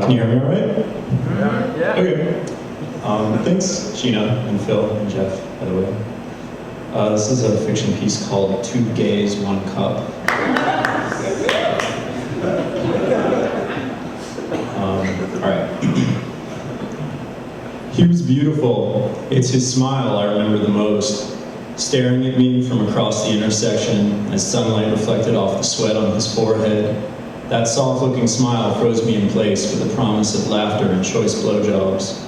Can you hear me all right? Yeah. Okay. Thanks, Sheena and Phil and Jeff, by the way. This is a fiction piece called Two Gays, One Cup. All right. He was beautiful. It's his smile I remember the most. Staring at me from across the intersection as sunlight reflected off the sweat on his forehead. That soft-looking smile froze me in place with the promise of laughter and choice blowjobs.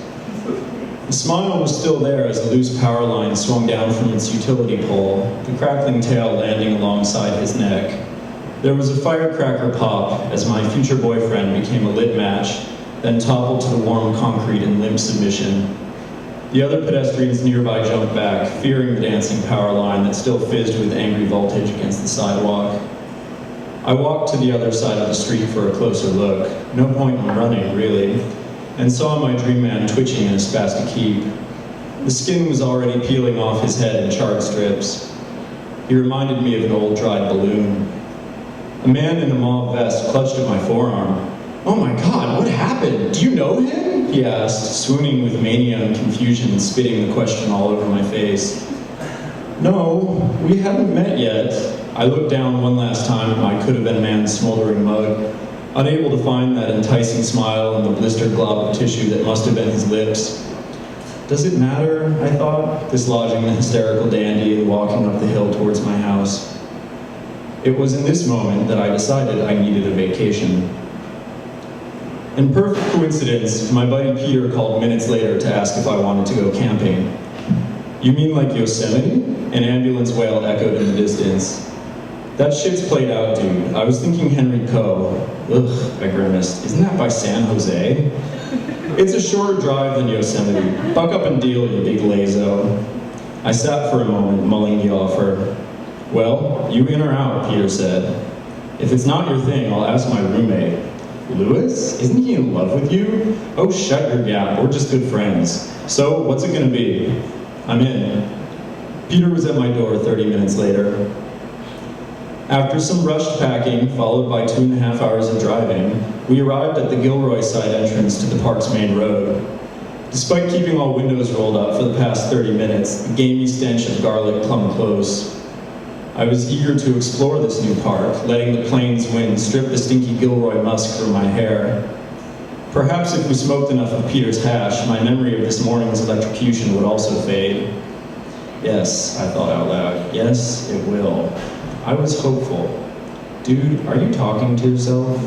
The smile was still there as a loose power line swung down from its utility pole, the crackling tail landing alongside his neck. There was a firecracker pop as my future boyfriend became a lit match, then toppled to the warm concrete in limp submission. The other pedestrians nearby jumped back, fearing the dancing power line that still fizzed with angry voltage against the sidewalk. I walked to the other side of the street for a closer look, no point in running, really, and saw my dream man twitching in a spastic heap. The skin was already peeling off his head in charred strips. He reminded me of an old dried balloon. A man in a mauve vest clutched at my forearm. "Oh my God, what happened? Do you know him?" he asked, swooning with mania and confusion and spitting the question all over my face. "No, we haven't met yet." I looked down one last time at my could-have-been man's smoldering mug, unable to find that enticing smile and the blistered glob of tissue that must have been his lips. Does it matter, I thought, dislodging the hysterical dandy and walking up the hill towards my house. It was in this moment that I decided I needed a vacation. In perfect coincidence, my buddy Peter called minutes later to ask if I wanted to go camping. "You mean like Yosemite?" An ambulance wail echoed in the distance. "That shit's played out, dude. I was thinking Henry Coe." "Ugh," I grimaced. "Isn't that by San Jose?" "It's a shorter drive than Yosemite. Buck up and deal, you big lazo." I sat for a moment, mulling the offer. "Well, you in or out," Peter said. "If it's not your thing, I'll ask my roommate." "Louis? Isn't he in love with you?" "Oh, shut your gap. We're just good friends." "So, what's it gonna be?" "I'm in." Peter was at my door 30 minutes later. After some rushed packing, followed by 2.5 hours of driving, we arrived at the Gilroy side entrance to the park's main road. Despite keeping all windows rolled up for the past 30 minutes, the gamey stench of garlic clung close. I was eager to explore this new park, letting the plains wind strip the stinky Gilroy musk from my hair. Perhaps if we smoked enough of Peter's hash, my memory of this morning's electrocution would also fade. Yes, I thought out loud, yes, it will. I was hopeful. Dude, are you talking to yourself?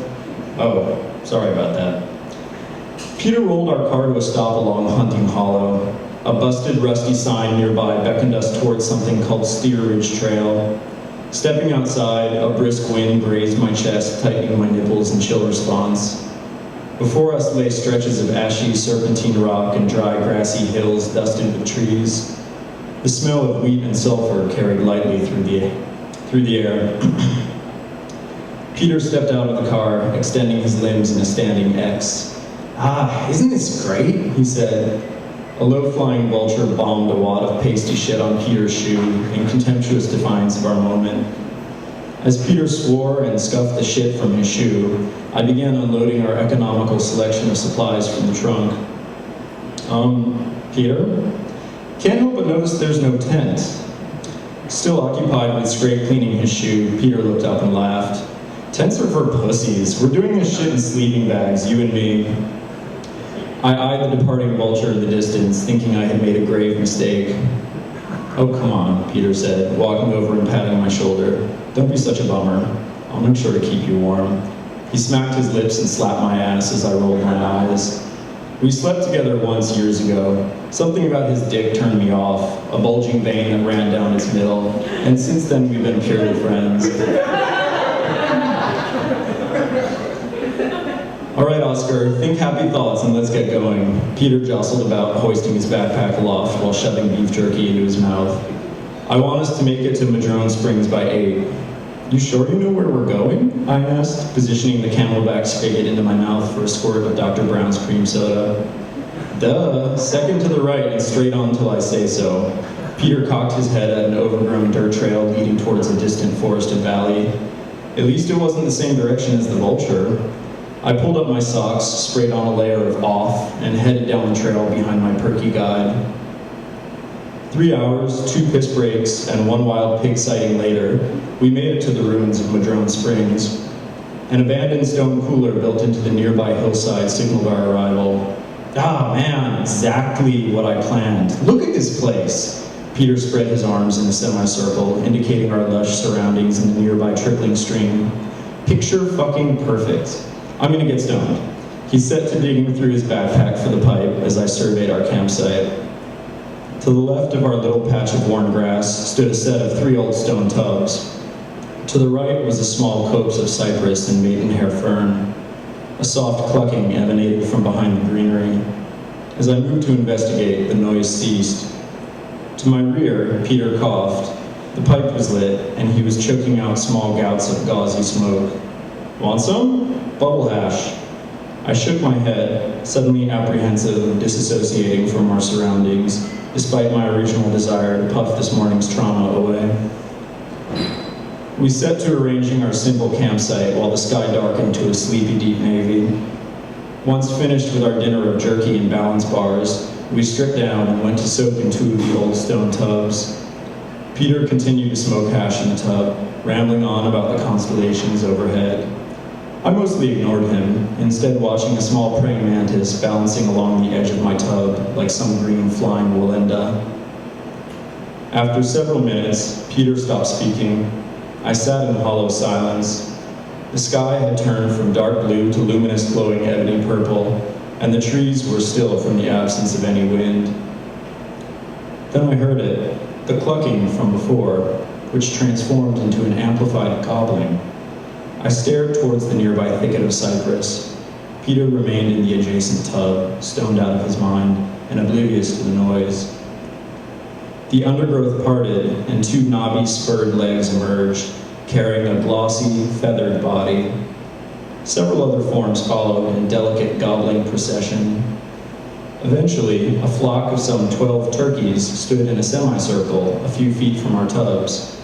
Oh, sorry about that. Peter rolled our car to a stop along Hunting Hollow. A busted, rusty sign nearby beckoned us towards something called Steer Ridge Trail. Stepping outside, a brisk wind grazed my chest, tightening my nipples in chill response. Before us lay stretches of ashy, serpentine rock and dry, grassy hills dusted with trees. The smell of wheat and sulfur carried lightly through the air. Peter stepped out of the car, extending his limbs in a standing X. "Ah, isn't this great?" he said. A low-flying vulture bombed a wad of pasty shit on Peter's shoe in contemptuous defiance of our moment. As Peter swore and scuffed the shit from his shoe, I began unloading our economical selection of supplies from the trunk. Peter? Can't help but notice there's no tent." Still occupied with scrape cleaning his shoe, Peter looked up and laughed. "Tents are for pussies. We're doing this shit in sleeping bags, you and me." I eyed the departing vulture in the distance, thinking I had made a grave mistake. "Oh, come on," Peter said, walking over and patting my shoulder. "Don't be such a bummer. I'll make sure to keep you warm." He smacked his lips and slapped my ass as I rolled my eyes. We slept together once years ago. Something about his dick turned me off, a bulging vein that ran down his middle, and since then we've been purely friends. "All right, Oscar, think happy thoughts and let's get going." Peter jostled about, hoisting his backpack aloft while shoving beef jerky into his mouth. "I want us to make it to Madrone Springs by 8. "You sure you know where we're going?" I asked, positioning the Camelback spigot into my mouth for a squirt of Dr. Brown's cream soda. "Duh, second to the right and straight on till I say so." Peter cocked his head at an overgrown dirt trail leading towards a distant forested valley. At least it wasn't the same direction as the vulture. I pulled up my socks, sprayed on a layer of off, and headed down the trail behind my perky guide. 3 hours, 2 piss breaks, and 1 wild pig sighting later, we made it to the ruins of Madrone Springs. An abandoned stone cooler built into the nearby hillside signaled our arrival. Ah, man, exactly what I planned. Look at this place. Peter spread his arms in a semicircle, indicating our lush surroundings and the nearby trickling stream. Picture fucking perfect. I'm gonna get stoned. He set to digging through his backpack for the pipe as I surveyed our campsite. To the left of our little patch of worn grass stood a set of 3 old stone tubs. To the right was a small copse of cypress and maidenhair fern. A soft clucking emanated from behind the greenery. As I moved to investigate, the noise ceased. To my rear, Peter coughed. The pipe was lit, and he was choking out small gouts of gauzy smoke. Want some? Bubble hash. I shook my head, suddenly apprehensive of disassociating from our surroundings, despite my original desire to puff this morning's trauma away. We set to arranging our simple campsite while the sky darkened to a sleepy deep navy. Once finished with our dinner of jerky and balance bars, we stripped down and went to soak in 2 of the old stone tubs. Peter continued to smoke hash in the tub, rambling on about the constellations overhead. I mostly ignored him, instead watching a small praying mantis balancing along the edge of my tub like some green flying Walenda. After several minutes, Peter stopped speaking. I sat in hollow silence. The sky had turned from dark blue to luminous glowing ebony purple, and the trees were still from the absence of any wind. Then I heard it, the clucking from before, which transformed into an amplified gobbling. I stared towards the nearby thicket of cypress. Peter remained in the adjacent tub, stoned out of his mind and oblivious to the noise. The undergrowth parted and 2 knobby, spurred legs emerged, carrying a glossy, feathered body. Several other forms followed in delicate gobbling procession. Eventually, a flock of some 12 turkeys stood in a semicircle a few feet from our tubs.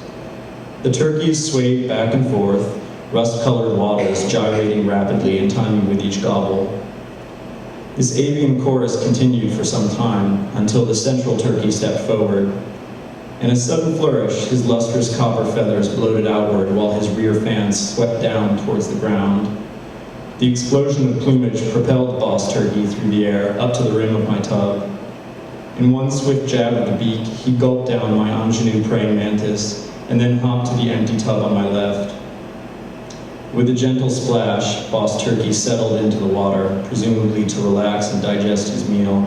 The turkeys swayed back and forth, rust-colored wattles gyrating rapidly in time with each gobble. This avian chorus continued for some time until the central turkey stepped forward. In a sudden flourish, his lustrous copper feathers bloated outward while his rear fans swept down towards the ground. The explosion of plumage propelled Boss Turkey through the air up to the rim of my tub. In one swift jab of the beak, he gulped down my ingenue praying mantis and then hopped to the empty tub on my left. With a gentle splash, Boss Turkey settled into the water, presumably to relax and digest his meal.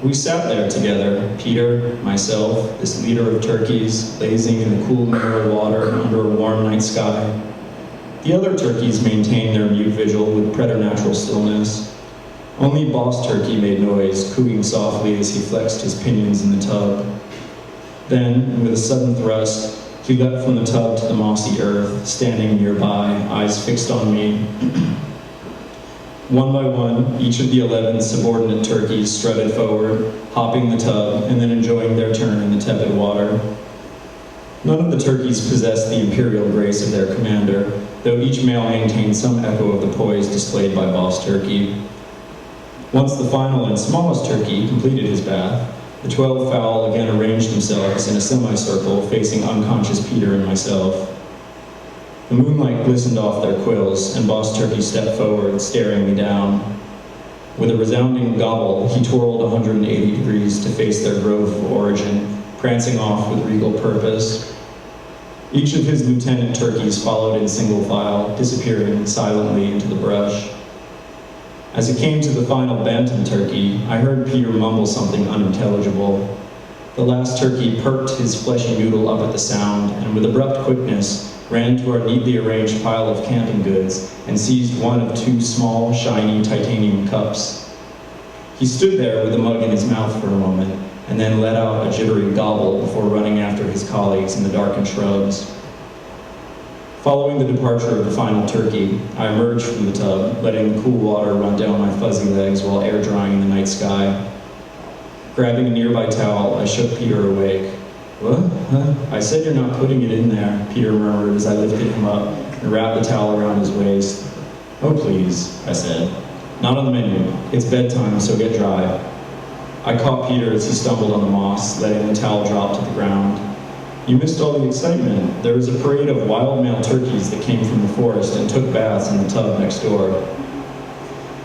We sat there together, Peter, myself, this leader of turkeys, lazing in the cool mineral water under a warm night sky. The other turkeys maintained their mute vigil with preternatural stillness. Only Boss Turkey made noise, cooing softly as he flexed his pinions in the tub. Then, with a sudden thrust, he leapt from the tub to the mossy earth, standing nearby, eyes fixed on me. One by one, each of the 11 subordinate turkeys strutted forward, hopping the tub and then enjoying their turn in the tepid water. None of the turkeys possessed the imperial grace of their commander, though each male maintained some echo of the poise displayed by Boss Turkey. Once the final and smallest turkey completed his bath, the 12 fowl again arranged themselves in a semicircle facing unconscious Peter and myself. The moonlight glistened off their quills, and Boss Turkey stepped forward, staring me down. With a resounding gobble, he twirled 180 degrees to face their grove of origin, prancing off with regal purpose. Each of his lieutenant turkeys followed in single file, disappearing silently into the brush. As it came to the final bantam turkey, I heard Peter mumble something unintelligible. The last turkey perked his fleshy noodle up at the sound, and with abrupt quickness, ran to our neatly arranged pile of camping goods and seized one of 2 small, shiny titanium cups. He stood there with a mug in his mouth for a moment, and then let out a jittery gobble before running after his colleagues in the darkened shrubs. Following the departure of the final turkey, I emerged from the tub, letting the cool water run down my fuzzy legs while air drying in the night sky. Grabbing a nearby towel, I shook Peter awake. "What? Huh? I said you're not putting it in there," Peter murmured as I lifted him up and wrapped the towel around his waist. "Oh, please," I said. "Not on the menu. It's bedtime, so get dry." I caught Peter as he stumbled on the moss, letting the towel drop to the ground. "You missed all the excitement. There was a parade of wild male turkeys that came from the forest and took baths in the tub next door."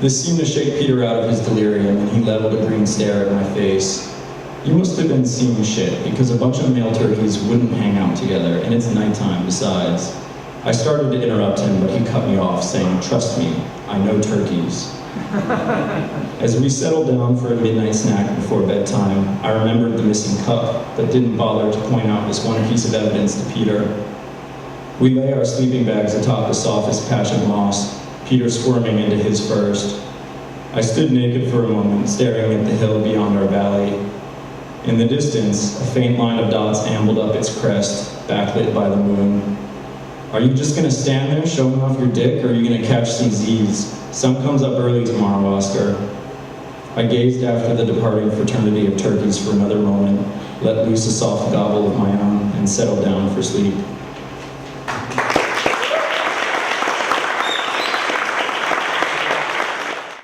This seemed to shake Peter out of his delirium, and he leveled a green stare at my face. "You must have been seeing shit, because a bunch of male turkeys wouldn't hang out together, and it's nighttime besides." I started to interrupt him, but he cut me off, saying, "Trust me, I know turkeys." As we settled down for a midnight snack before bedtime, I remembered the missing cup, but didn't bother to point out this one piece of evidence to Peter. We lay our sleeping bags atop the softest patch of moss, Peter squirming into his first. I stood naked for a moment, staring at the hill beyond our valley. In the distance, a faint line of dots ambled up its crest, backlit by the moon. "Are you just gonna stand there showing off your dick, or are you gonna catch some Z's? Sun comes up early tomorrow, Oscar." I gazed after the departing fraternity of turkeys for another moment, let loose a soft gobble of my own, and settled down for sleep.